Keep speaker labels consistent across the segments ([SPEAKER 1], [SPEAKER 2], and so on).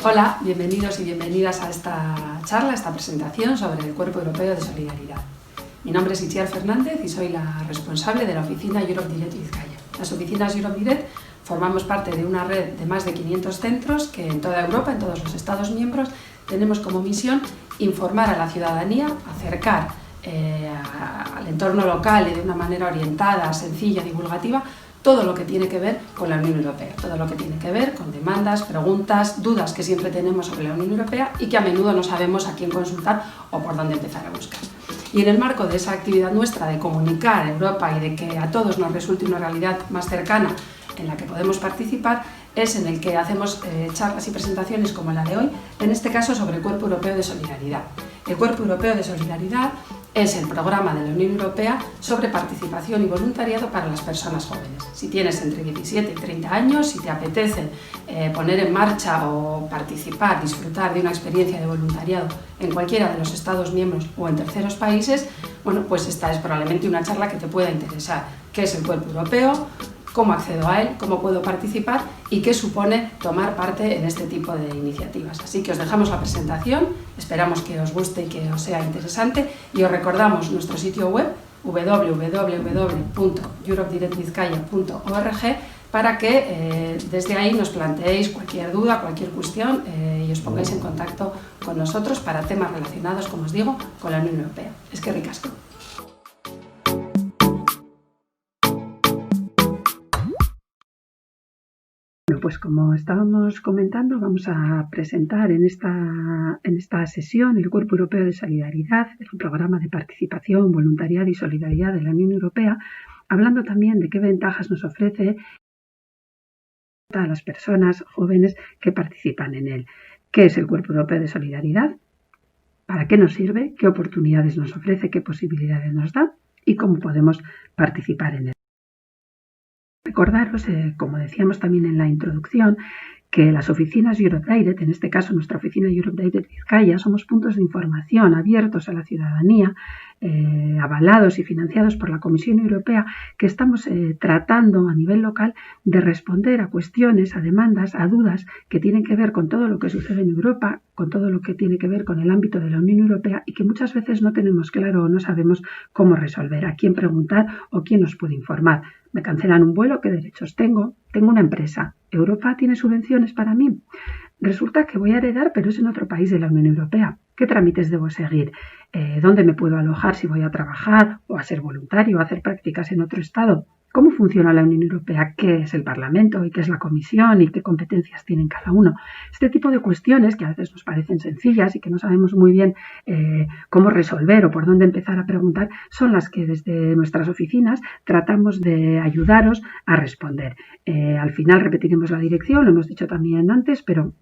[SPEAKER 1] Hola, bienvenidos y bienvenidas a esta charla, a esta presentación sobre el Cuerpo Europeo de Solidaridad. Mi nombre es Itziar Fernández y soy la responsable de la oficina Europe Direct Vizcaya. Las oficinas Europe Direct formamos parte de una red de más de 500 centros que en toda Europa, en todos los Estados miembros, tenemos como misión informar a la ciudadanía, acercar al entorno local y de una manera orientada, sencilla, divulgativa, todo lo que tiene que ver con la Unión Europea, todo lo que tiene que ver con demandas, preguntas, dudas que siempre tenemos sobre la Unión Europea y que a menudo no sabemos a quién consultar o por dónde empezar a buscar. Y en el marco de esa actividad nuestra de comunicar Europa y de que a todos nos resulte una realidad más cercana en la que podemos participar, es en el que hacemos charlas y presentaciones como la de hoy, en este caso sobre el Cuerpo Europeo de Solidaridad. El Cuerpo Europeo de Solidaridad es el programa de la Unión Europea sobre participación y voluntariado para las personas jóvenes. Si tienes entre 17 y 30 años, si te apetece poner en marcha o participar, disfrutar de una experiencia de voluntariado en cualquiera de los Estados miembros o en terceros países, bueno, pues esta es probablemente una charla que te pueda interesar. ¿Qué es el Cuerpo Europeo? ¿Cómo accedo a él? ¿Cómo puedo participar? ¿Y qué supone tomar parte en este tipo de iniciativas? Así que os dejamos la presentación, esperamos que os guste y que os sea interesante y os recordamos nuestro sitio web www.europedirectvizcaya.org para que desde ahí nos planteéis cualquier duda, cualquier cuestión y os pongáis en contacto con nosotros para temas relacionados, como os digo, con la Unión Europea. Es que ricasco. Bueno, pues como estábamos comentando, vamos a presentar en esta sesión el Cuerpo Europeo de Solidaridad, el programa de participación, voluntariado y solidaridad de la Unión Europea, hablando también de qué ventajas nos ofrece a las personas jóvenes que participan en él. ¿Qué es el Cuerpo Europeo de Solidaridad? ¿Para qué nos sirve? ¿Qué oportunidades nos ofrece? ¿Qué posibilidades nos da? ¿Y cómo podemos participar en él? Recordaros, como decíamos también en la introducción, que las oficinas Europe Direct, en este caso nuestra oficina Europe Direct Vizcaya, somos puntos de información abiertos a la ciudadanía, avalados y financiados por la Comisión Europea, que estamos tratando a nivel local de responder a cuestiones, a demandas, a dudas que tienen que ver con todo lo que sucede en Europa, con todo lo que tiene que ver con el ámbito de la Unión Europea y que muchas veces no tenemos claro o no sabemos cómo resolver, a quién preguntar o quién nos puede informar. Me cancelan un vuelo, ¿qué derechos tengo? Tengo una empresa. ¿Europa tiene subvenciones para mí? Resulta que voy a heredar, pero es en otro país de la Unión Europea. ¿Qué trámites debo seguir? ¿Dónde me puedo alojar si voy a trabajar o a ser voluntario o a hacer prácticas en otro estado? ¿Cómo funciona la Unión Europea? ¿Qué es el Parlamento y qué es la Comisión y qué competencias tienen cada uno? Este tipo de cuestiones que a veces nos parecen sencillas y que no sabemos muy bien cómo resolver o por dónde empezar a preguntar son las que desde nuestras oficinas tratamos de ayudaros a responder. Al final repetiremos la dirección, lo hemos dicho también antes, pero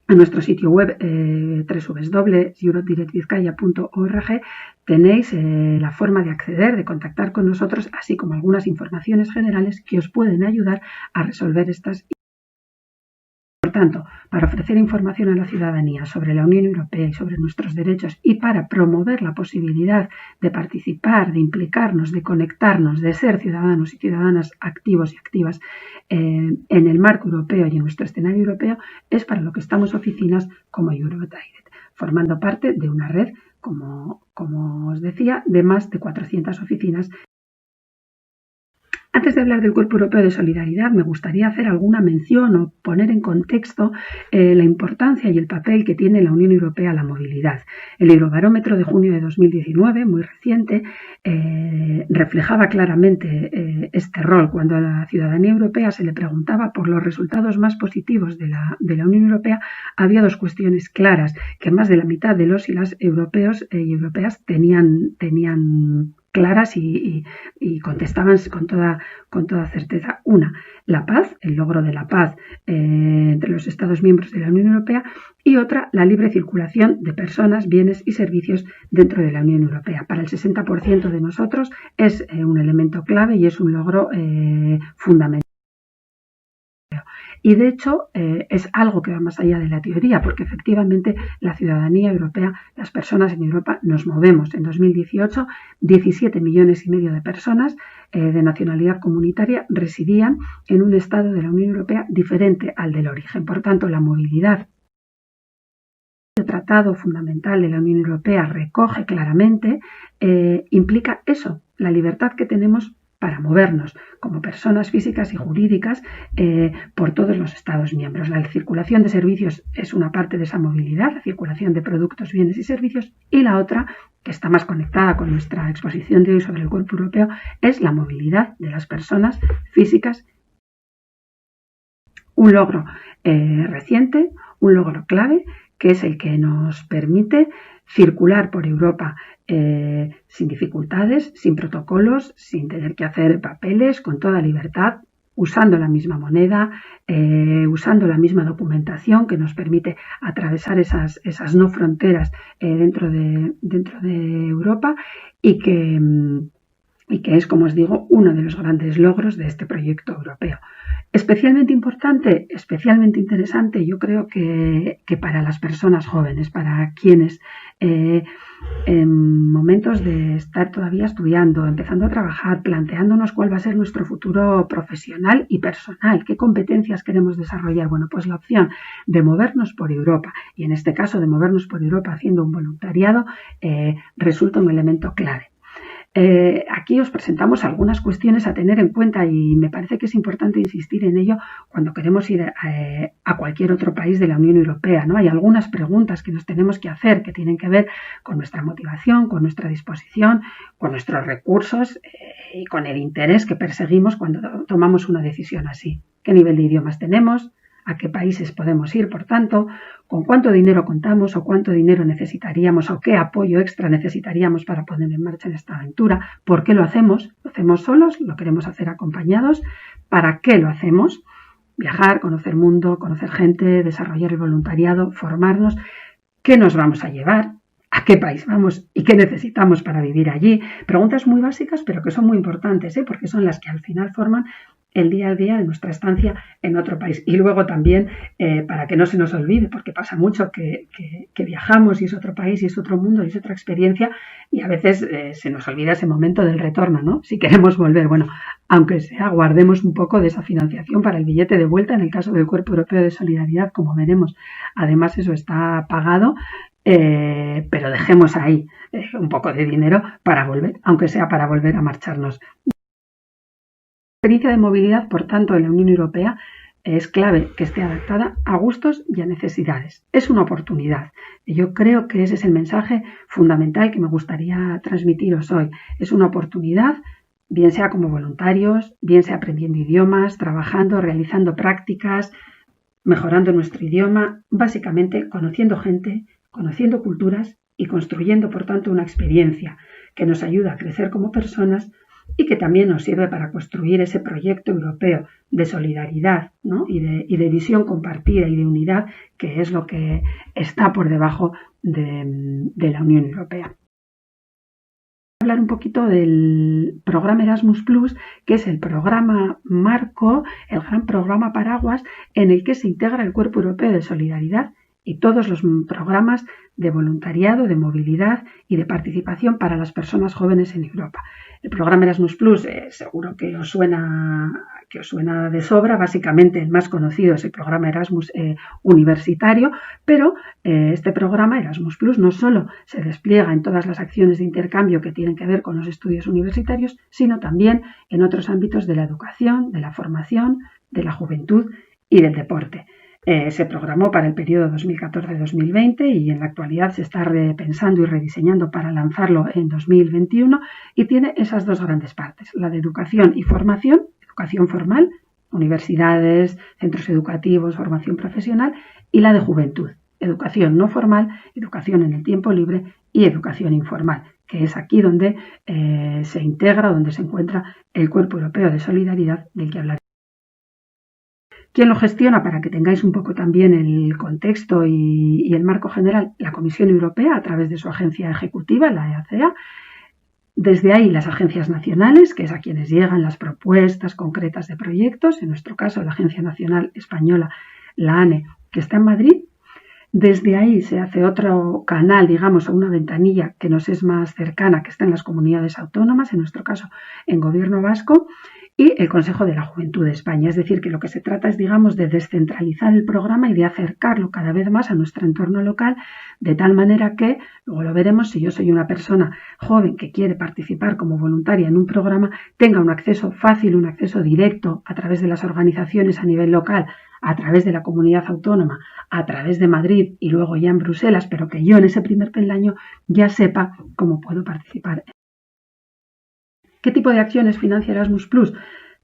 [SPEAKER 1] en nuestro sitio web www.europedirectvizcaya.org tenéis la forma de acceder, de contactar con nosotros, así como algunas informaciones generales que os pueden ayudar a resolver estas. Por tanto, para ofrecer información a la ciudadanía sobre la Unión Europea y sobre nuestros derechos y para promover la posibilidad de participar, de implicarnos, de conectarnos, de ser ciudadanos y ciudadanas activos y activas en el marco europeo y en nuestro escenario europeo, es para lo que estamos oficinas como Europe Direct, formando parte de una red, como os decía, de más de 400 oficinas. Antes de hablar del Cuerpo Europeo de Solidaridad, me gustaría hacer alguna mención o poner en contexto la importancia y el papel que tiene la Unión Europea a la movilidad. El Eurobarómetro de junio de 2019, muy reciente, reflejaba claramente este rol. Cuando a la ciudadanía europea se le preguntaba por los resultados más positivos de la Unión Europea, había dos cuestiones claras que más de la mitad de los y las europeos y europeas tenían claras y contestaban con toda certeza. Una, la paz, el logro de la paz entre los Estados miembros de la Unión Europea, y otra, la libre circulación de personas, bienes y servicios dentro de la Unión Europea. Para el 60% de nosotros es un elemento clave y es un logro fundamental. Y de hecho es algo que va más allá de la teoría, porque efectivamente la ciudadanía europea, las personas en Europa nos movemos. En 2018, 17,5 millones de personas de nacionalidad comunitaria residían en un estado de la Unión Europea diferente al del origen. Por tanto, la movilidad El tratado fundamental de la Unión Europea recoge claramente, implica eso, la libertad que tenemos para movernos como personas físicas y jurídicas por todos los Estados miembros. La circulación de servicios es una parte de esa movilidad, la circulación de productos, bienes y servicios, y la otra, que está más conectada con nuestra exposición de hoy sobre el cuerpo europeo, es la movilidad de las personas físicas. Un logro reciente, un logro clave, que es el que nos permite circular por Europa sin dificultades, sin protocolos, sin tener que hacer papeles, con toda libertad, usando la misma moneda, usando la misma documentación que nos permite atravesar esas no fronteras dentro de Europa y que es, como os digo, uno de los grandes logros de este proyecto europeo. Especialmente importante, especialmente interesante, yo creo que para las personas jóvenes, para quienes en momentos de estar todavía estudiando, empezando a trabajar, planteándonos cuál va a ser nuestro futuro profesional y personal, qué competencias queremos desarrollar. Bueno, pues la opción de movernos por Europa, y en este caso de movernos por Europa haciendo un voluntariado, resulta un elemento clave. Aquí os presentamos algunas cuestiones a tener en cuenta y me parece que es importante insistir en ello cuando queremos ir a cualquier otro país de la Unión Europea, ¿no? Hay algunas preguntas que nos tenemos que hacer que tienen que ver con nuestra motivación, con nuestra disposición, con nuestros recursos y con el interés que perseguimos cuando tomamos una decisión así. ¿Qué nivel de idiomas tenemos? ¿A qué países podemos ir, por tanto? ¿Con cuánto dinero contamos o cuánto dinero necesitaríamos o qué apoyo extra necesitaríamos para poner en marcha esta aventura? ¿Por qué lo hacemos? ¿Lo hacemos solos? ¿Lo queremos hacer acompañados? ¿Para qué lo hacemos? Viajar, conocer mundo, conocer gente, desarrollar el voluntariado, formarnos. ¿Qué nos vamos a llevar? ¿A qué país vamos y qué necesitamos para vivir allí? Preguntas muy básicas, pero que son muy importantes, porque son las que al final forman el día a día de nuestra estancia en otro país. Y luego también, para que no se nos olvide, porque pasa mucho que viajamos y es otro país y es otro mundo y es otra experiencia y a veces se nos olvida ese momento del retorno, ¿no? Si queremos volver, bueno, aunque sea, guardemos un poco de esa financiación para el billete de vuelta en el caso del Cuerpo Europeo de Solidaridad, como veremos. Además, eso está pagado, pero dejemos ahí un poco de dinero para volver, aunque sea para volver a marcharnos. La experiencia de movilidad, por tanto, en la Unión Europea es clave que esté adaptada a gustos y a necesidades. Es una oportunidad. Yo creo que ese es el mensaje fundamental que me gustaría transmitiros hoy. Es una oportunidad, bien sea como voluntarios, bien sea aprendiendo idiomas, trabajando, realizando prácticas, mejorando nuestro idioma, básicamente conociendo gente, conociendo culturas y construyendo, por tanto, una experiencia que nos ayuda a crecer como personas y que también nos sirve para construir ese proyecto europeo de solidaridad, ¿no? y de visión compartida y de unidad, que es lo que está por debajo de la Unión Europea. Voy a hablar un poquito del programa Erasmus+, que es el programa marco, el gran programa paraguas en el que se integra el Cuerpo Europeo de Solidaridad y todos los programas de voluntariado, de movilidad y de participación para las personas jóvenes en Europa. El programa Erasmus+, seguro que os suena de sobra. Básicamente el más conocido es el programa Erasmus universitario, pero este programa Erasmus+ no solo se despliega en todas las acciones de intercambio que tienen que ver con los estudios universitarios, sino también en otros ámbitos de la educación, de la formación, de la juventud y del deporte. Se programó para el periodo 2014-2020 y en la actualidad se está repensando y rediseñando para lanzarlo en 2021 y tiene esas dos grandes partes, la de educación y formación, educación formal, universidades, centros educativos, formación profesional, y la de juventud, educación no formal, educación en el tiempo libre y educación informal, que es aquí donde se integra, donde se encuentra el Cuerpo Europeo de Solidaridad del que hablaré. ¿Quién lo gestiona? Para que tengáis un poco también el contexto y el marco general, la Comisión Europea a través de su agencia ejecutiva, la EACEA. Desde ahí las agencias nacionales, que es a quienes llegan las propuestas concretas de proyectos, en nuestro caso la Agencia Nacional Española, la ANE, que está en Madrid. Desde ahí se hace otro canal, digamos, o una ventanilla que nos es más cercana, que está en las comunidades autónomas, en nuestro caso en Gobierno vasco. y el Consejo de la Juventud de España. Es decir, que lo que se trata es, digamos, de descentralizar el programa y de acercarlo cada vez más a nuestro entorno local, de tal manera que, luego lo veremos, si yo soy una persona joven que quiere participar como voluntaria en un programa, tenga un acceso fácil, un acceso directo a través de las organizaciones a nivel local, a través de la comunidad autónoma, a través de Madrid y luego ya en Bruselas, pero que yo en ese primer peldaño ya sepa cómo puedo participar. ¿Qué tipo de acciones financia Erasmus+?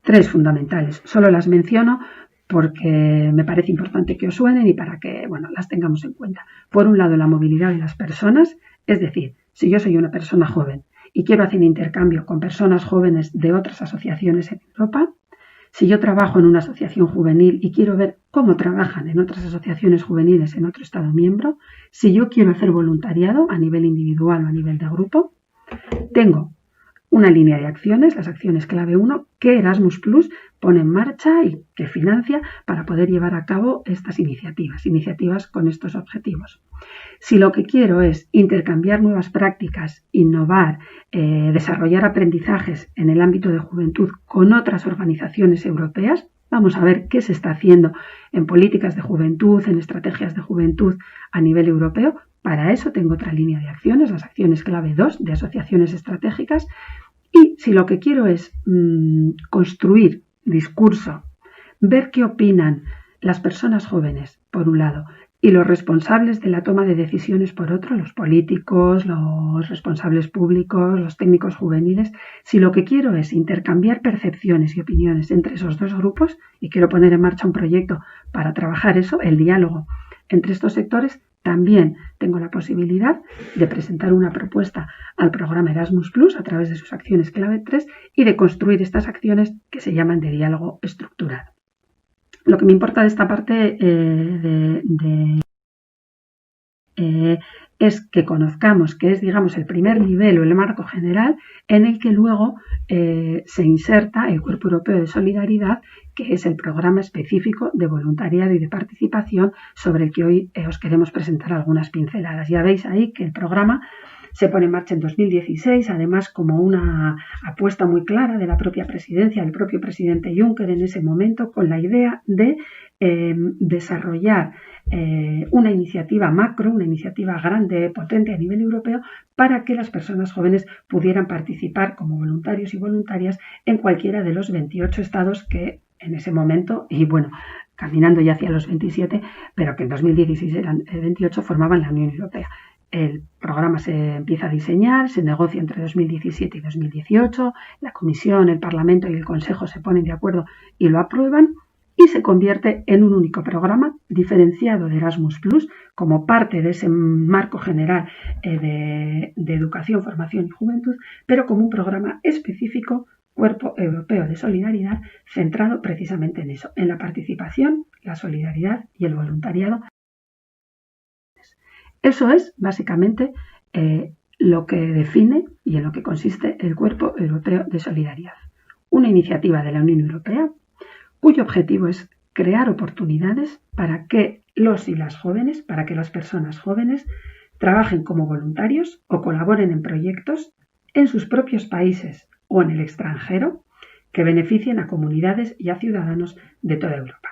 [SPEAKER 1] 3 fundamentales. Solo las menciono porque me parece importante que os suenen y para que las tengamos en cuenta. Por un lado, la movilidad de las personas, es decir, si yo soy una persona joven y quiero hacer intercambio con personas jóvenes de otras asociaciones en Europa, si yo trabajo en una asociación juvenil y quiero ver cómo trabajan en otras asociaciones juveniles en otro Estado miembro, si yo quiero hacer voluntariado a nivel individual o a nivel de grupo, tengo una línea de acciones, las acciones clave 1, que Erasmus+ pone en marcha y que financia para poder llevar a cabo estas iniciativas con estos objetivos. Si lo que quiero es intercambiar nuevas prácticas, innovar, desarrollar aprendizajes en el ámbito de juventud con otras organizaciones europeas, vamos a ver qué se está haciendo en políticas de juventud, en estrategias de juventud a nivel europeo. Para eso tengo otra línea de acciones, las acciones clave 2 de asociaciones estratégicas. Y si lo que quiero es construir discurso, ver qué opinan las personas jóvenes, por un lado, y los responsables de la toma de decisiones, por otro, los políticos, los responsables públicos, los técnicos juveniles, si lo que quiero es intercambiar percepciones y opiniones entre esos dos grupos y quiero poner en marcha un proyecto para trabajar eso, el diálogo entre estos sectores, también tengo la posibilidad de presentar una propuesta al programa Erasmus+ a través de sus acciones clave 3 y de construir estas acciones que se llaman de diálogo estructurado. Lo que me importa de esta parte es que conozcamos que es, digamos, el primer nivel o el marco general en el que luego se inserta el Cuerpo Europeo de Solidaridad, que es el programa específico de voluntariado y de participación sobre el que hoy os queremos presentar algunas pinceladas. Ya veis ahí que el programa se pone en marcha en 2016, además como una apuesta muy clara de la propia presidencia, del propio presidente Juncker en ese momento, con la idea de desarrollar una iniciativa macro, una iniciativa grande, potente a nivel europeo, para que las personas jóvenes pudieran participar como voluntarios y voluntarias en cualquiera de los 28 estados que en ese momento, y bueno, caminando ya hacia los 27, pero que en 2016 eran 28, formaban la Unión Europea. El programa se empieza a diseñar, se negocia entre 2017 y 2018, la Comisión, el Parlamento y el Consejo se ponen de acuerdo y lo aprueban y se convierte en un único programa diferenciado de Erasmus+, como parte de ese marco general de educación, formación y juventud, pero como un programa específico, Cuerpo Europeo de Solidaridad, centrado precisamente en eso, en la participación, la solidaridad y el voluntariado. Eso es básicamente lo que define y en lo que consiste el Cuerpo Europeo de Solidaridad. Una iniciativa de la Unión Europea cuyo objetivo es crear oportunidades para que los y las jóvenes, para que las personas jóvenes trabajen como voluntarios o colaboren en proyectos en sus propios países o en el extranjero que beneficien a comunidades y a ciudadanos de toda Europa.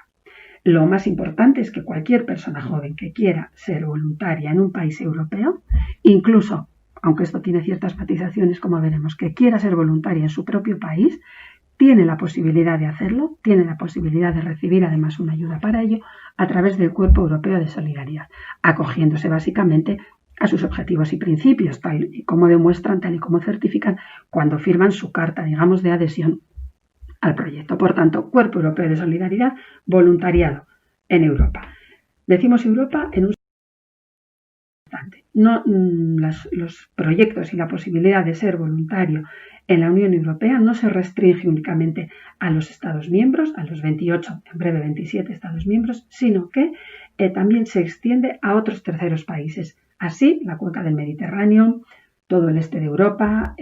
[SPEAKER 1] Lo más importante es que cualquier persona joven que quiera ser voluntaria en un país europeo, incluso, aunque esto tiene ciertas matizaciones, como veremos, que quiera ser voluntaria en su propio país, tiene la posibilidad de hacerlo, tiene la posibilidad de recibir además una ayuda para ello a través del Cuerpo Europeo de Solidaridad, acogiéndose básicamente a sus objetivos y principios, tal y como demuestran, tal y como certifican cuando firman su carta, digamos, de adhesión al proyecto. Por tanto, Cuerpo Europeo de Solidaridad, voluntariado en Europa. Decimos Europa en un no, los proyectos y la posibilidad de ser voluntario en la Unión Europea no se restringe únicamente a los Estados miembros, a los 28, en breve 27 Estados miembros, sino que también se extiende a otros terceros países. Así, la cuenca del Mediterráneo, todo el este de Europa,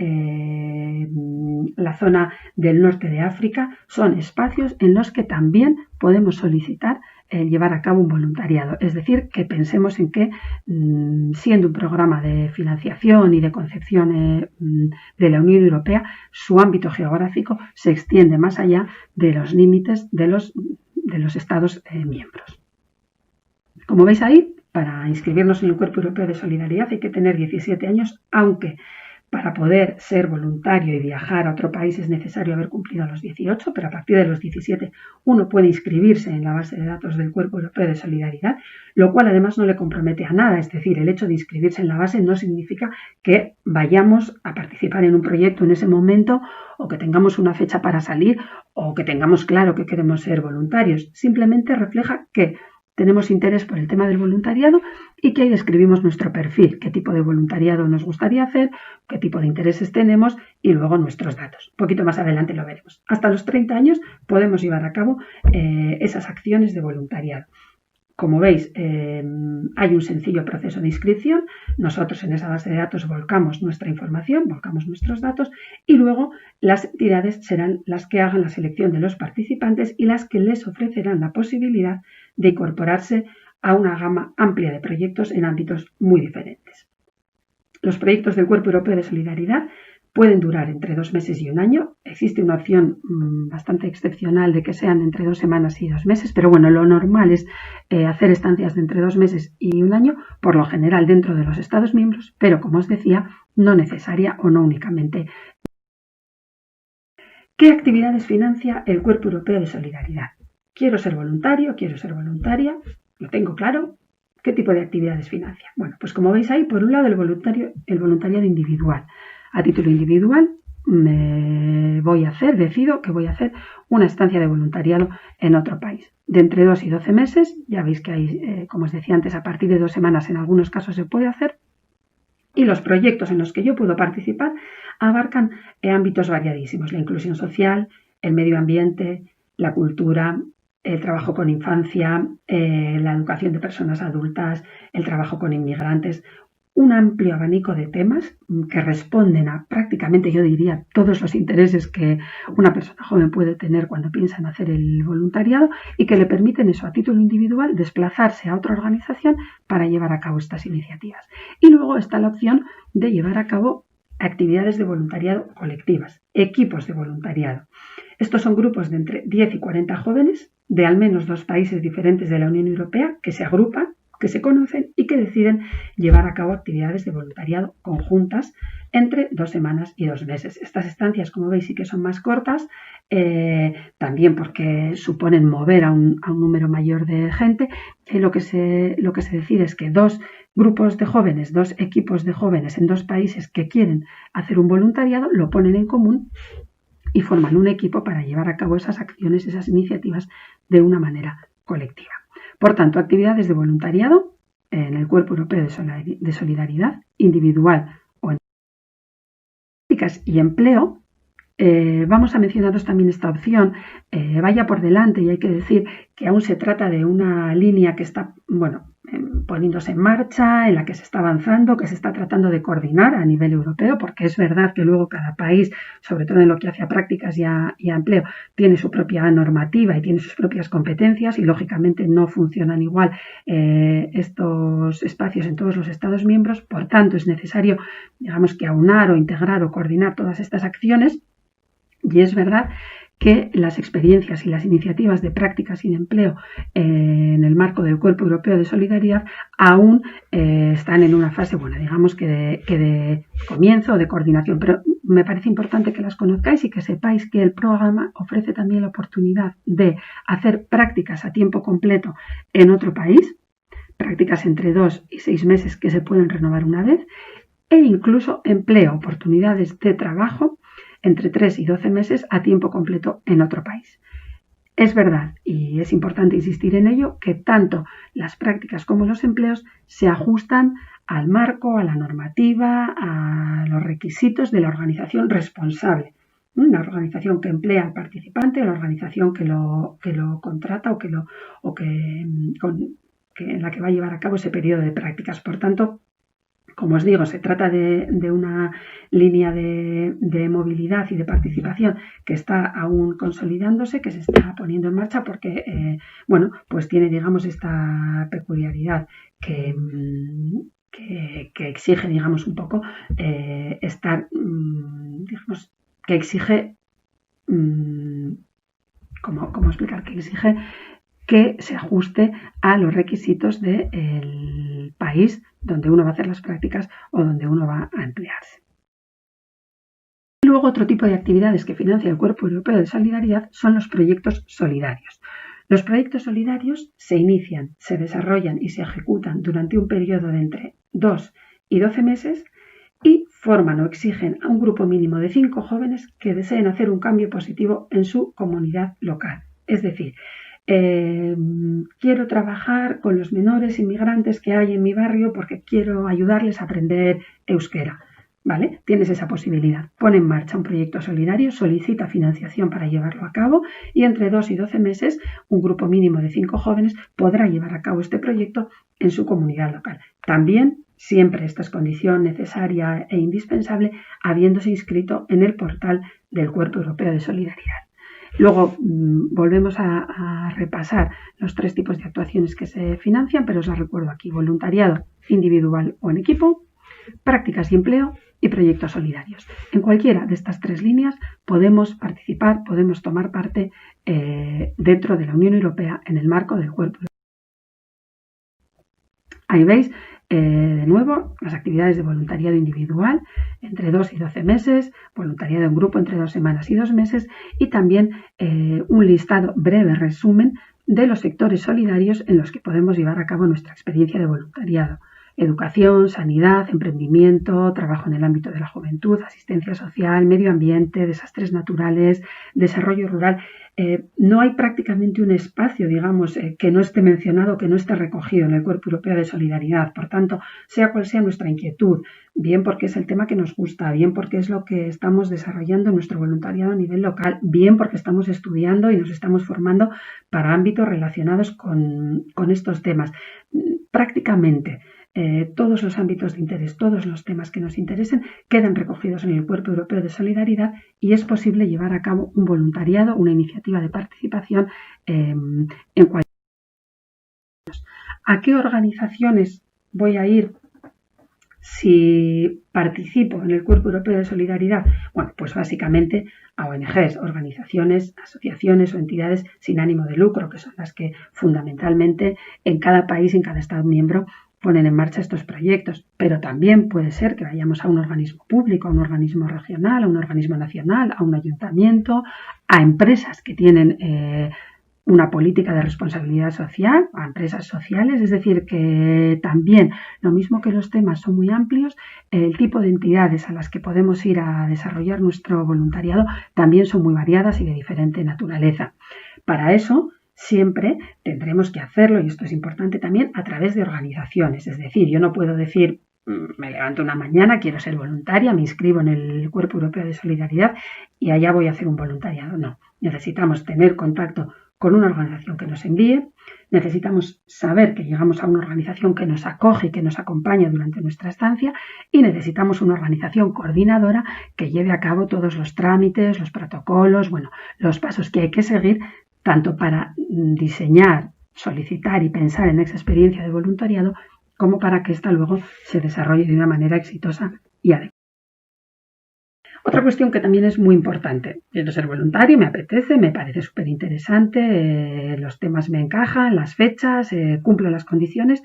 [SPEAKER 1] la zona del norte de África, son espacios en los que también podemos solicitar llevar a cabo un voluntariado. Es decir, que pensemos en que, siendo un programa de financiación y de concepción de la Unión Europea, su ámbito geográfico se extiende más allá de los límites de los Estados miembros. Como veis ahí, para inscribirnos en el Cuerpo Europeo de Solidaridad hay que tener 17 años, aunque para poder ser voluntario y viajar a otro país es necesario haber cumplido los 18, pero a partir de los 17 uno puede inscribirse en la base de datos del Cuerpo Europeo de Solidaridad, lo cual además no le compromete a nada. Es decir, el hecho de inscribirse en la base no significa que vayamos a participar en un proyecto en ese momento, o que tengamos una fecha para salir, o que tengamos claro que queremos ser voluntarios. Simplemente refleja que tenemos interés por el tema del voluntariado y que ahí describimos nuestro perfil, qué tipo de voluntariado nos gustaría hacer, qué tipo de intereses tenemos y luego nuestros datos. Un poquito más adelante lo veremos. Hasta los 30 años podemos llevar a cabo esas acciones de voluntariado. Como veis, hay un sencillo proceso de inscripción. Nosotros en esa base de datos volcamos nuestra información, volcamos nuestros datos y luego las entidades serán las que hagan la selección de los participantes y las que les ofrecerán la posibilidad de incorporarse a una gama amplia de proyectos en ámbitos muy diferentes. Los proyectos del Cuerpo Europeo de Solidaridad pueden durar entre 2 meses y 1 año. Existe una opción bastante excepcional de que sean entre 2 semanas y 2 meses, pero bueno, lo normal es hacer estancias de entre 2 meses y 1 año, por lo general dentro de los Estados miembros, pero como os decía, no necesaria o no únicamente. ¿Qué actividades financia el Cuerpo Europeo de Solidaridad? Quiero ser voluntario, quiero ser voluntaria, lo tengo claro. ¿Qué tipo de actividades financia? Bueno, pues como veis ahí, por un lado el voluntariado individual. A título individual decido que voy a hacer una estancia de voluntariado en otro país. De entre 2 y 12 meses, ya veis que hay, como os decía antes, a partir de 2 semanas en algunos casos se puede hacer. Y los proyectos en los que yo puedo participar abarcan ámbitos variadísimos: la inclusión social, el medio ambiente, la cultura, el trabajo con infancia, la educación de personas adultas, el trabajo con inmigrantes. Un amplio abanico de temas que responden a prácticamente, yo diría, todos los intereses que una persona joven puede tener cuando piensa en hacer el voluntariado y que le permiten eso, a título individual, desplazarse a otra organización para llevar a cabo estas iniciativas. Y luego está la opción de llevar a cabo actividades de voluntariado colectivas, equipos de voluntariado. Estos son grupos de entre 10 y 40 jóvenes de al menos 2 países diferentes de la Unión Europea que se agrupan, que se conocen y que deciden llevar a cabo actividades de voluntariado conjuntas entre 2 semanas y 2 meses. Estas estancias, como veis, sí que son más cortas, también porque suponen mover a un número mayor de gente. Lo que se decide es que 2 grupos de jóvenes, 2 equipos de jóvenes en 2 países que quieren hacer un voluntariado, lo ponen en común y forman un equipo para llevar a cabo esas acciones, esas iniciativas de una manera colectiva. Por tanto, actividades de voluntariado en el Cuerpo Europeo de Solidaridad, individual o en prácticas y empleo. Vamos a mencionaros también esta opción. Vaya por delante, y hay que decir que aún se trata de una línea que está, poniéndose en marcha, en la que se está avanzando, que se está tratando de coordinar a nivel europeo, porque es verdad que luego cada país, sobre todo en lo que hace a prácticas y a empleo, tiene su propia normativa y tiene sus propias competencias y lógicamente no funcionan igual estos espacios en todos los Estados miembros. Por tanto, es necesario, digamos, que aunar o integrar o coordinar todas estas acciones. Y es verdad que las experiencias y las iniciativas de prácticas y de empleo en el marco del Cuerpo Europeo de Solidaridad aún están en una fase, digamos que de comienzo o de coordinación, pero me parece importante que las conozcáis y que sepáis que el programa ofrece también la oportunidad de hacer prácticas a tiempo completo en otro país, prácticas entre 2 y 6 meses que se pueden renovar una vez, e incluso empleo, oportunidades de trabajo entre 3 y 12 meses a tiempo completo en otro país. Es verdad, y es importante insistir en ello, que tanto las prácticas como los empleos se ajustan al marco, a la normativa, a los requisitos de la organización responsable. La organización que emplea al participante, o la organización que lo contrata en la que va a llevar a cabo ese periodo de prácticas. Por tanto, Como os digo, se trata de una línea de movilidad y de participación que está aún consolidándose, que se está poniendo en marcha porque, pues tiene, digamos, esta peculiaridad que exige, digamos, un poco estar, digamos, que exige, ¿cómo explicar? Que exige que se ajuste a los requisitos del país donde uno va a hacer las prácticas o donde uno va a emplearse. Luego, otro tipo de actividades que financia el Cuerpo Europeo de Solidaridad son los proyectos solidarios. Los proyectos solidarios se inician, se desarrollan y se ejecutan durante un periodo de entre 2 y 12 meses y forman o exigen a un grupo mínimo de 5 jóvenes que deseen hacer un cambio positivo en su comunidad local. Es decir, quiero trabajar con los menores inmigrantes que hay en mi barrio porque quiero ayudarles a aprender euskera. ¿Vale? Tienes esa posibilidad. Pon en marcha un proyecto solidario, solicita financiación para llevarlo a cabo y entre 2 y 12 meses un grupo mínimo de 5 jóvenes podrá llevar a cabo este proyecto en su comunidad local. También, siempre esta es condición necesaria e indispensable, habiéndose inscrito en el portal del Cuerpo Europeo de Solidaridad. Luego volvemos a repasar los 3 tipos de actuaciones que se financian, pero os las recuerdo aquí: voluntariado individual o en equipo, prácticas y empleo y proyectos solidarios. En cualquiera de estas 3 líneas podemos participar, podemos tomar parte dentro de la Unión Europea en el marco del Cuerpo. Ahí veis de nuevo las actividades de voluntariado individual entre 2 y 12 meses, voluntariado en grupo entre 2 semanas y 2 meses y también un listado breve resumen de los sectores solidarios en los que podemos llevar a cabo nuestra experiencia de voluntariado: educación, sanidad, emprendimiento, trabajo en el ámbito de la juventud, asistencia social, medio ambiente, desastres naturales, desarrollo rural. No hay prácticamente un espacio, digamos, que no esté mencionado, que no esté recogido en el Cuerpo Europeo de Solidaridad. Por tanto, sea cual sea nuestra inquietud, bien porque es el tema que nos gusta, bien porque es lo que estamos desarrollando en nuestro voluntariado a nivel local, bien porque estamos estudiando y nos estamos formando para ámbitos relacionados con estos temas. Prácticamente todos los ámbitos de interés, todos los temas que nos interesen quedan recogidos en el Cuerpo Europeo de Solidaridad y es posible llevar a cabo un voluntariado, una iniciativa de participación en cualquier. ¿A qué organizaciones voy a ir si participo en el Cuerpo Europeo de Solidaridad? Bueno, pues básicamente a ONGs, organizaciones, asociaciones o entidades sin ánimo de lucro, que son las que fundamentalmente en cada país, en cada Estado miembro, ponen en marcha estos proyectos, pero también puede ser que vayamos a un organismo público, a un organismo regional, a un organismo nacional, a un ayuntamiento, a empresas que tienen una política de responsabilidad social, a empresas sociales, es decir, que también, lo mismo que los temas son muy amplios, el tipo de entidades a las que podemos ir a desarrollar nuestro voluntariado también son muy variadas y de diferente naturaleza. Para eso, siempre tendremos que hacerlo, y esto es importante también, a través de organizaciones. Es decir, yo no puedo decir, me levanto una mañana, quiero ser voluntaria, me inscribo en el Cuerpo Europeo de Solidaridad y allá voy a hacer un voluntariado. No, necesitamos tener contacto con una organización que nos envíe, necesitamos saber que llegamos a una organización que nos acoge y que nos acompaña durante nuestra estancia y necesitamos una organización coordinadora que lleve a cabo todos los trámites, los protocolos, los pasos que hay que seguir tanto para diseñar, solicitar y pensar en esa experiencia de voluntariado, como para que ésta luego se desarrolle de una manera exitosa y adecuada. Otra cuestión que también es muy importante: quiero ser voluntario, me apetece, me parece súper interesante, los temas me encajan, las fechas, cumplo las condiciones.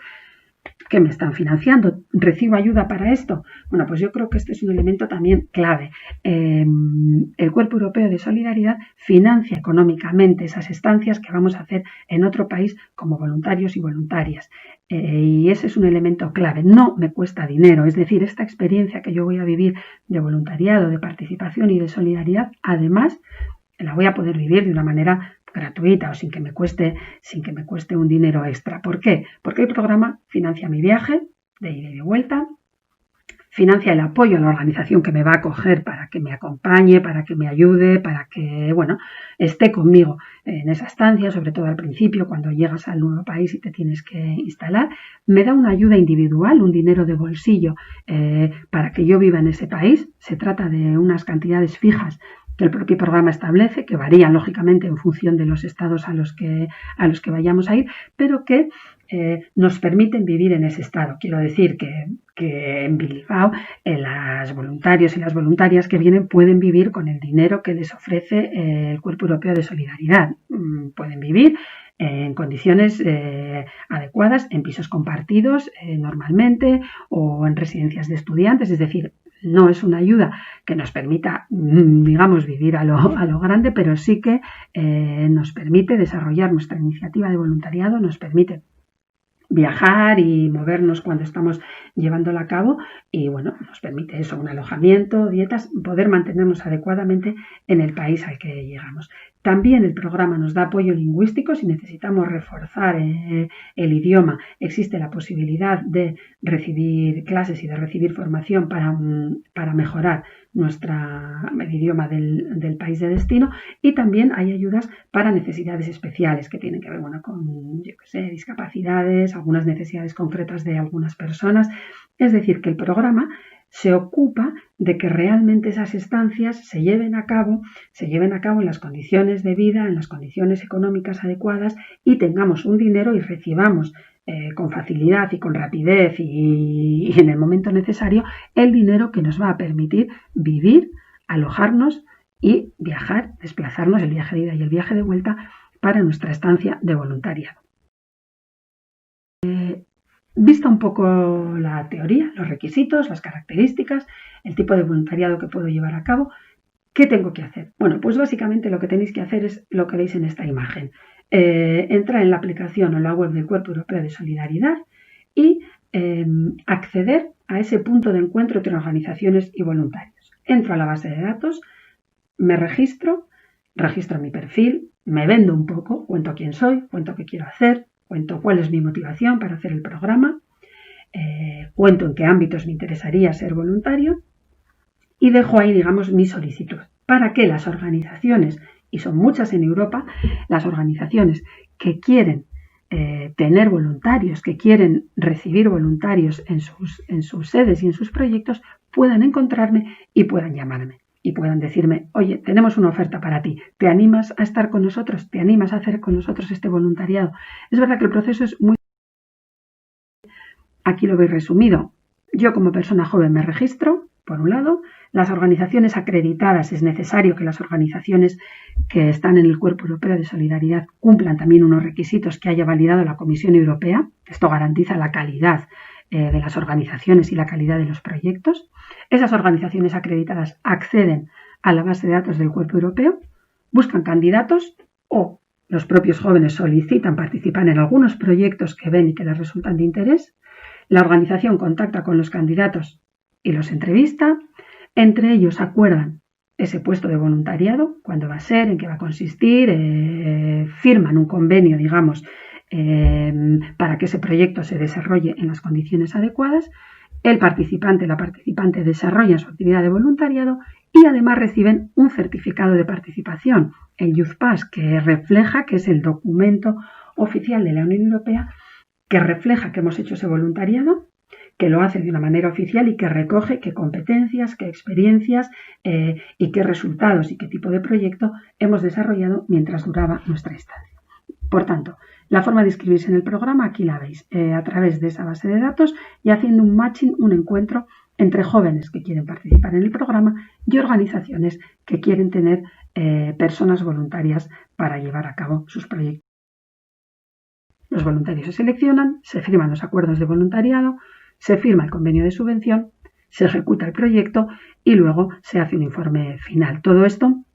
[SPEAKER 1] ¿Qué me están financiando? ¿Recibo ayuda para esto? Bueno, pues yo creo que este es un elemento también clave. El Cuerpo Europeo de Solidaridad financia económicamente esas estancias que vamos a hacer en otro país como voluntarios y voluntarias. Y ese es un elemento clave. No me cuesta dinero. Es decir, esta experiencia que yo voy a vivir de voluntariado, de participación y de solidaridad, además, la voy a poder vivir de una manera gratuita o sin que me cueste un dinero extra. ¿Por qué? Porque el programa financia mi viaje de ida y de vuelta, financia el apoyo a la organización que me va a acoger para que me acompañe, para que me ayude, para que, esté conmigo en esa estancia, sobre todo al principio, cuando llegas al nuevo país y te tienes que instalar. Me da una ayuda individual, un dinero de bolsillo para que yo viva en ese país. Se trata de unas cantidades fijas que el propio programa establece, que varían lógicamente en función de los estados a los que vayamos a ir, pero que nos permiten vivir en ese estado. Quiero decir que en Bilbao los voluntarios y las voluntarias que vienen pueden vivir con el dinero que les ofrece el Cuerpo Europeo de Solidaridad. Pueden vivir en condiciones adecuadas, en pisos compartidos normalmente, o en residencias de estudiantes. Es decir, no es una ayuda que nos permita, vivir a lo grande, pero sí que nos permite desarrollar nuestra iniciativa de voluntariado, nos permite viajar y movernos cuando estamos llevándola a cabo, y nos permite eso, un alojamiento, dietas, poder mantenernos adecuadamente en el país al que llegamos. También el programa nos da apoyo lingüístico si necesitamos reforzar el idioma. Existe la posibilidad de recibir clases y de recibir formación para mejorar el idioma del país de destino, y también hay ayudas para necesidades especiales que tienen que ver con discapacidades, algunas necesidades concretas de algunas personas. Es decir, que el programa se ocupa de que realmente esas estancias se lleven a cabo en las condiciones de vida, en las condiciones económicas adecuadas, y tengamos un dinero y recibamos con facilidad y con rapidez y en el momento necesario el dinero que nos va a permitir vivir, alojarnos y viajar, desplazarnos, el viaje de ida y el viaje de vuelta para nuestra estancia de voluntariado. Vista un poco la teoría, los requisitos, las características, el tipo de voluntariado que puedo llevar a cabo, ¿qué tengo que hacer? Bueno, pues básicamente lo que tenéis que hacer es lo que veis en esta imagen. Entrar en la aplicación o en la web del Cuerpo Europeo de Solidaridad y acceder a ese punto de encuentro entre organizaciones y voluntarios. Entro a la base de datos, me registro mi perfil, me vendo un poco, cuento quién soy, cuento qué quiero hacer, cuento cuál es mi motivación para hacer el programa, cuento en qué ámbitos me interesaría ser voluntario y dejo ahí, mi solicitud para que las organizaciones, y son muchas en Europa, las organizaciones que quieren tener voluntarios, que quieren recibir voluntarios en sus sedes y en sus proyectos, puedan encontrarme y puedan llamarme. Y puedan decirme, oye, tenemos una oferta para ti, ¿te animas a estar con nosotros? ¿Te animas a hacer con nosotros este voluntariado? Es verdad que el proceso es muy... Aquí lo veis resumido. Yo como persona joven me registro, por un lado. Las organizaciones acreditadas, es necesario que las organizaciones que están en el Cuerpo Europeo de Solidaridad cumplan también unos requisitos que haya validado la Comisión Europea. Esto garantiza la calidad de las organizaciones y la calidad de los proyectos. Esas organizaciones acreditadas acceden a la base de datos del Cuerpo Europeo, buscan candidatos o los propios jóvenes solicitan participar en algunos proyectos que ven y que les resultan de interés. La organización contacta con los candidatos y los entrevista. Entre ellos acuerdan ese puesto de voluntariado, cuándo va a ser, en qué va a consistir, firman un convenio, para que ese proyecto se desarrolle en las condiciones adecuadas. El participante, la participante desarrolla su actividad de voluntariado y además reciben un certificado de participación, el Youth Pass, que refleja, que es el documento oficial de la Unión Europea, que refleja que hemos hecho ese voluntariado, que lo hace de una manera oficial y que recoge qué competencias, qué experiencias y qué resultados y qué tipo de proyecto hemos desarrollado mientras duraba nuestra estancia. Por tanto, la forma de inscribirse en el programa aquí la veis, a través de esa base de datos y haciendo un matching, un encuentro entre jóvenes que quieren participar en el programa y organizaciones que quieren tener personas voluntarias para llevar a cabo sus proyectos. Los voluntarios se seleccionan, se firman los acuerdos de voluntariado, se firma el convenio de subvención, se ejecuta el proyecto y luego se hace un informe final. Todo esto,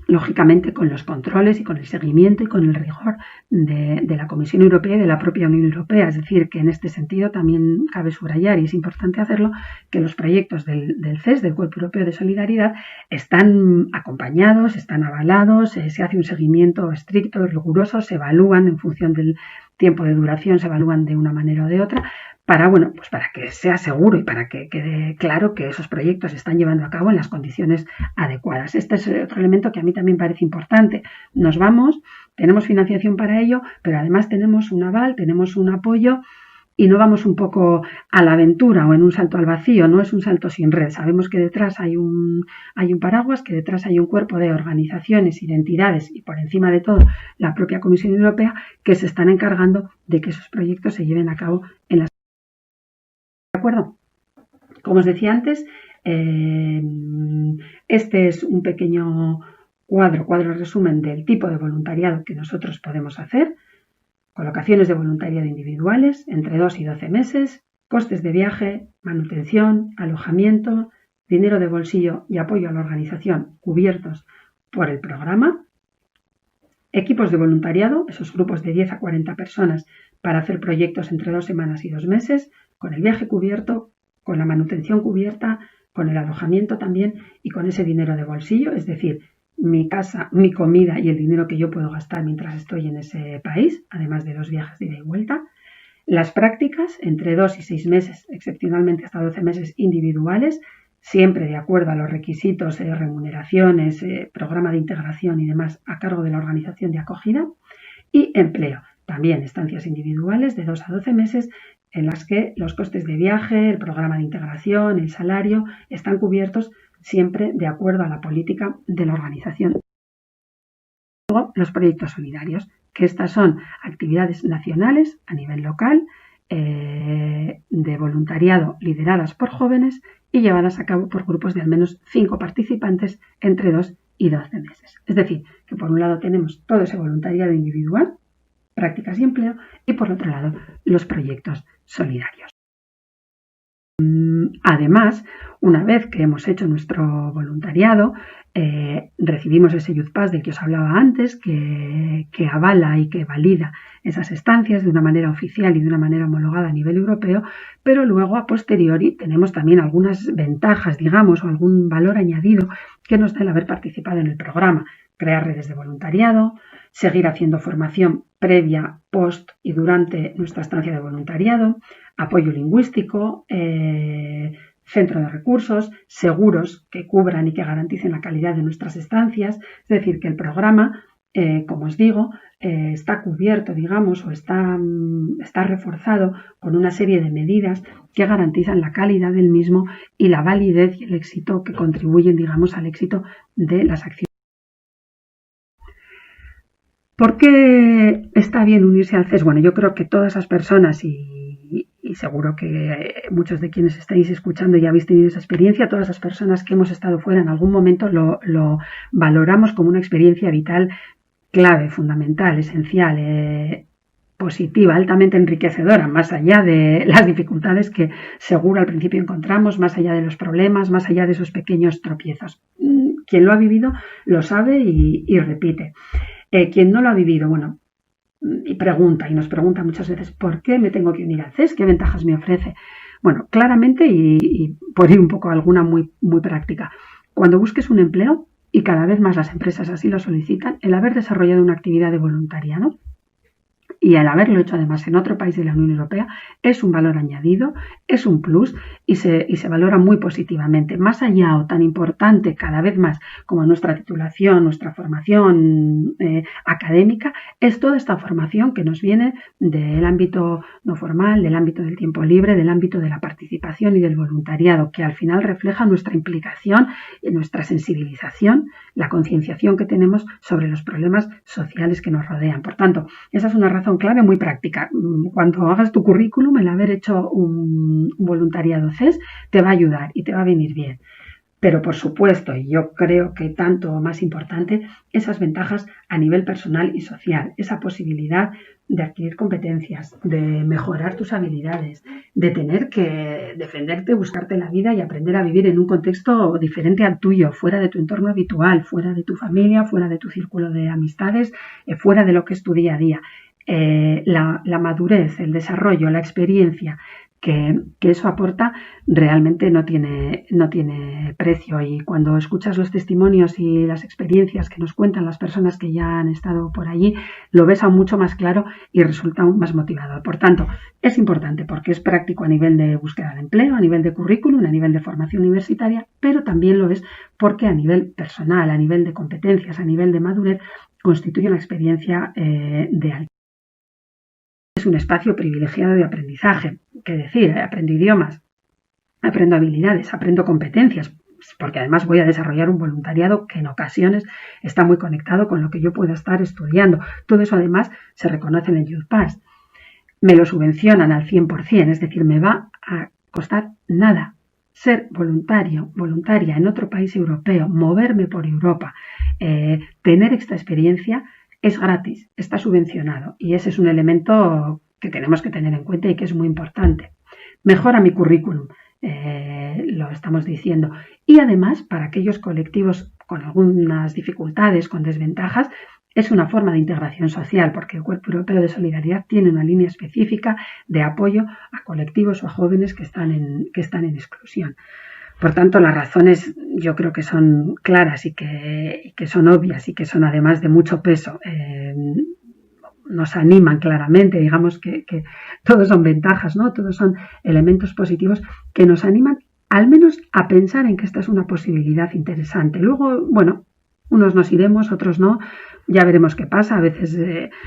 [SPEAKER 1] lógicamente, con los controles y con el seguimiento y con el rigor de la Comisión Europea y de la propia Unión Europea. Es decir, que en este sentido también cabe subrayar, y es importante hacerlo, que los proyectos del CES, del Cuerpo Europeo de Solidaridad, están acompañados, están avalados, se hace un seguimiento estricto y riguroso, se evalúan en función del tiempo de duración, se evalúan de una manera o de otra, para, bueno, pues para que sea seguro y para que quede claro que esos proyectos se están llevando a cabo en las condiciones adecuadas. Este es otro elemento que a mí también parece importante. Nos vamos, tenemos financiación para ello, pero además tenemos un aval, tenemos un apoyo y no vamos un poco a la aventura o en un salto al vacío, no es un salto sin red. Sabemos que detrás hay un paraguas, que detrás hay un cuerpo de organizaciones y de entidades y por encima de todo la propia Comisión Europea que se están encargando de que esos proyectos se lleven a cabo en las... ¿De acuerdo? Como os decía antes, este es un pequeño cuadro resumen del tipo de voluntariado que nosotros podemos hacer. Colocaciones de voluntariado individuales entre 2 y 12 meses, costes de viaje, manutención, alojamiento, dinero de bolsillo y apoyo a la organización cubiertos por el programa. Equipos de voluntariado, esos grupos de 10 a 40 personas para hacer proyectos entre 2 semanas y 2 meses, con el viaje cubierto, con la manutención cubierta, con el alojamiento también y con ese dinero de bolsillo, es decir, mi casa, mi comida y el dinero que yo puedo gastar mientras estoy en ese país, además de 2 viajes de ida y vuelta. Las prácticas entre 2 y 6 meses, excepcionalmente hasta 12 meses individuales, siempre de acuerdo a los requisitos, remuneraciones, programa de integración y demás a cargo de la organización de acogida. Y empleo, también estancias individuales de 2 a 12 meses en las que los costes de viaje, el programa de integración, el salario están cubiertos siempre de acuerdo a la política de la organización. Luego, los proyectos solidarios, que estas son actividades nacionales a nivel local, de voluntariado lideradas por jóvenes y llevadas a cabo por grupos de al menos 5 participantes entre 2 y 12 meses. Es decir, que por un lado tenemos todo ese voluntariado individual, prácticas y empleo, y por otro lado los proyectos solidarios. Además, una vez que hemos hecho nuestro voluntariado, recibimos ese Youth Pass del que os hablaba antes, que avala y que valida esas estancias de una manera oficial y de una manera homologada a nivel europeo, pero luego a posteriori tenemos también algunas ventajas, digamos, o algún valor añadido que nos da el haber participado en el programa. Crear redes de voluntariado, seguir haciendo formación previa, post y durante nuestra estancia de voluntariado, apoyo lingüístico, centro de recursos, seguros que cubran y que garanticen la calidad de nuestras estancias. Es decir, que el programa, como os digo, está cubierto, digamos, o está reforzado con una serie de medidas que garantizan la calidad del mismo y la validez y el éxito que contribuyen, digamos, al éxito de las acciones. ¿Por qué está bien unirse al CES? Bueno, yo creo que todas esas personas y seguro que muchos de quienes estáis escuchando ya habéis tenido esa experiencia, todas esas personas que hemos estado fuera en algún momento lo valoramos como una experiencia vital clave, fundamental, esencial, positiva, altamente enriquecedora, más allá de las dificultades que seguro al principio encontramos, más allá de los problemas, más allá de esos pequeños tropiezos. Quien lo ha vivido lo sabe y repite. Quien no lo ha vivido, bueno, y pregunta, y nos pregunta muchas veces, ¿por qué me tengo que unir al CES? ¿Qué ventajas me ofrece? Bueno, claramente, y por ir un poco a alguna muy práctica, cuando busques un empleo, y cada vez más las empresas así lo solicitan, el haber desarrollado una actividad de voluntariado y al haberlo hecho además en otro país de la Unión Europea es un valor añadido, es un plus y se valora muy positivamente. Más allá o tan importante cada vez más como nuestra titulación, nuestra formación académica, es toda esta formación que nos viene del ámbito no formal, del ámbito del tiempo libre, del ámbito de la participación y del voluntariado, que al final refleja nuestra implicación y nuestra sensibilización, la concienciación que tenemos sobre los problemas sociales que nos rodean. Por tanto, esa es una razón clave muy práctica. Cuando hagas tu currículum, el haber hecho un voluntariado CES te va a ayudar y te va a venir bien. Pero por supuesto, y yo creo que tanto o más importante, esas ventajas a nivel personal y social, esa posibilidad de adquirir competencias, de mejorar tus habilidades, de tener que defenderte, buscarte la vida y aprender a vivir en un contexto diferente al tuyo, fuera de tu entorno habitual, fuera de tu familia, fuera de tu círculo de amistades, fuera de lo que es tu día a día. La madurez, el desarrollo, la experiencia, que eso aporta realmente no tiene precio. Y cuando escuchas los testimonios y las experiencias que nos cuentan las personas que ya han estado por allí, lo ves aún mucho más claro y resulta aún más motivador. Por tanto, es importante porque es práctico a nivel de búsqueda de empleo, a nivel de currículum, a nivel de formación universitaria, pero también lo es porque a nivel personal, a nivel de competencias, a nivel de madurez, constituye una experiencia de alto. Es un espacio privilegiado de aprendizaje, que decir, aprendo idiomas, aprendo habilidades, aprendo competencias, porque además voy a desarrollar un voluntariado que en ocasiones está muy conectado con lo que yo pueda estar estudiando. Todo eso además se reconoce en el Youth Pass. Me lo subvencionan al 100%, es decir, me va a costar nada. Ser voluntaria en otro país europeo, moverme por Europa, tener esta experiencia es gratis, está subvencionado y ese es un elemento que tenemos que tener en cuenta y que es muy importante. Mejora mi currículum, lo estamos diciendo. Y además, para aquellos colectivos con algunas dificultades, con desventajas, es una forma de integración social, porque el Cuerpo Europeo de Solidaridad tiene una línea específica de apoyo a colectivos o a jóvenes que están en exclusión. Por tanto, las razones yo creo que son claras y que son obvias y que son además de mucho peso. Nos animan claramente, digamos que todos son ventajas, ¿no? Todos son elementos positivos que nos animan al menos a pensar en que esta es una posibilidad interesante. Luego, bueno, unos nos iremos, otros no, ya veremos qué pasa. A veces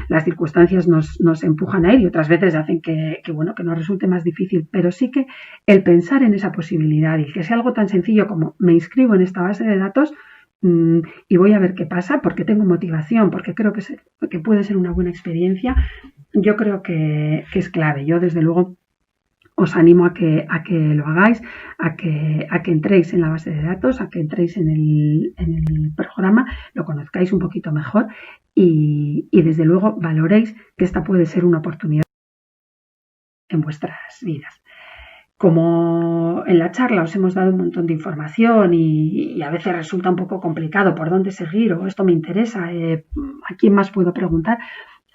[SPEAKER 1] las circunstancias nos empujan a ir y otras veces hacen que nos resulte más difícil, pero sí que el pensar en esa posibilidad y que sea algo tan sencillo como me inscribo en esta base de datos y voy a ver qué pasa porque tengo motivación, porque creo que puede ser una buena experiencia, yo creo que es clave. Yo desde luego os animo a que lo hagáis, a que entréis en la base de datos, a que entréis en el programa, lo conozcáis un poquito mejor y desde luego valoréis que esta puede ser una oportunidad en vuestras vidas. Como en la charla os hemos dado un montón de información y a veces resulta un poco complicado por dónde seguir o esto me interesa, ¿a quién más puedo preguntar?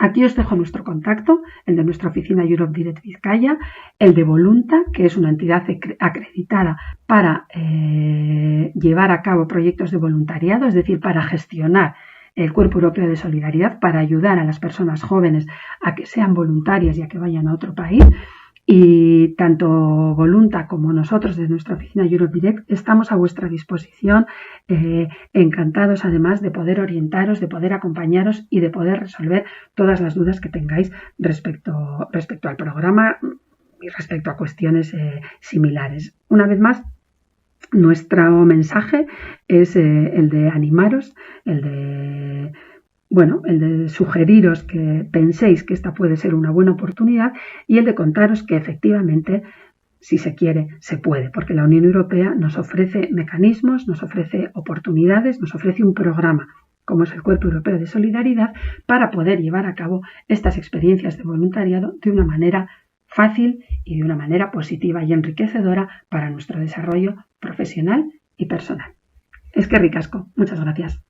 [SPEAKER 1] Aquí os dejo nuestro contacto, el de nuestra oficina Europe Direct Vizcaya, el de Volunta, que es una entidad acreditada para llevar a cabo proyectos de voluntariado, es decir, para gestionar el Cuerpo Europeo de Solidaridad, para ayudar a las personas jóvenes a que sean voluntarias y a que vayan a otro país. Y tanto Volunta como nosotros de nuestra oficina Europe Direct estamos a vuestra disposición, encantados además de poder orientaros, de poder acompañaros y de poder resolver todas las dudas que tengáis respecto al programa y respecto a cuestiones similares. Una vez más, nuestro mensaje es el de animaros, el de sugeriros que penséis que esta puede ser una buena oportunidad y el de contaros que efectivamente, si se quiere, se puede, porque la Unión Europea nos ofrece mecanismos, nos ofrece oportunidades, nos ofrece un programa, como es el Cuerpo Europeo de Solidaridad, para poder llevar a cabo estas experiencias de voluntariado de una manera fácil y de una manera positiva y enriquecedora para nuestro desarrollo profesional y personal. Eskerrik asko. Muchas gracias.